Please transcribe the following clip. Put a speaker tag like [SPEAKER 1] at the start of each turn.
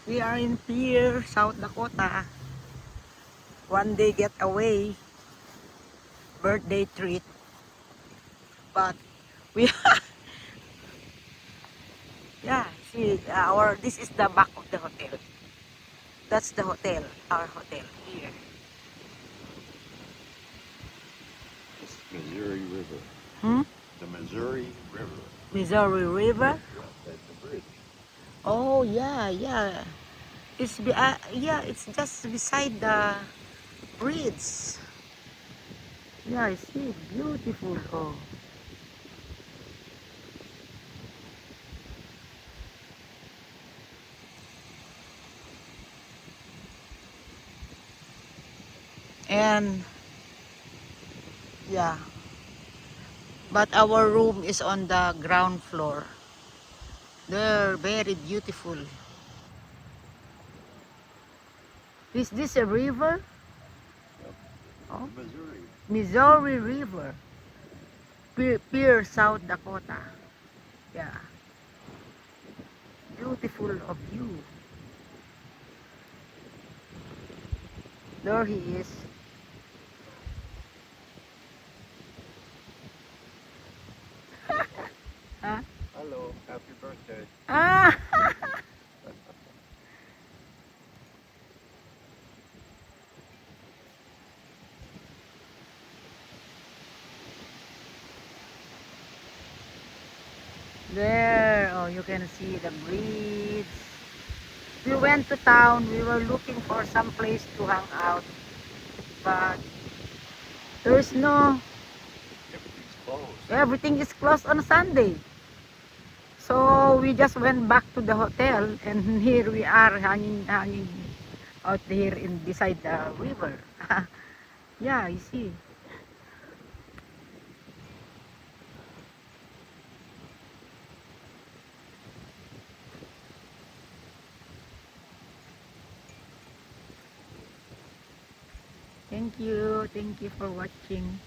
[SPEAKER 1] We are in Pierre, South Dakota. One day getaway, birthday treat. But we, yeah, see, this is the back of the hotel. That's the hotel, our hotel here.
[SPEAKER 2] It's Missouri River.
[SPEAKER 1] Hmm?
[SPEAKER 2] The Missouri River.
[SPEAKER 1] Missouri River.
[SPEAKER 2] That's the bridge.
[SPEAKER 1] Oh yeah, yeah. Yeah, it's just beside the bridge. Yeah, I see, beautiful. Oh, and yeah, but our room is on the ground floor. They're very beautiful. Is this a river?
[SPEAKER 2] Yep.
[SPEAKER 1] Oh,
[SPEAKER 2] The Missouri.
[SPEAKER 1] Missouri River. Pierre, South Dakota. Yeah, beautiful of you. There he is. Huh?
[SPEAKER 2] Hello. Happy birthday.
[SPEAKER 1] Ah! There, oh, you can see the bridge. We went to town. We were looking for some place to hang out, but there's no.
[SPEAKER 2] Everything's closed.
[SPEAKER 1] Everything is closed on Sunday. So we just went back to the hotel, and here we are hanging out here in beside the river. Yeah, you see. Thank you for watching.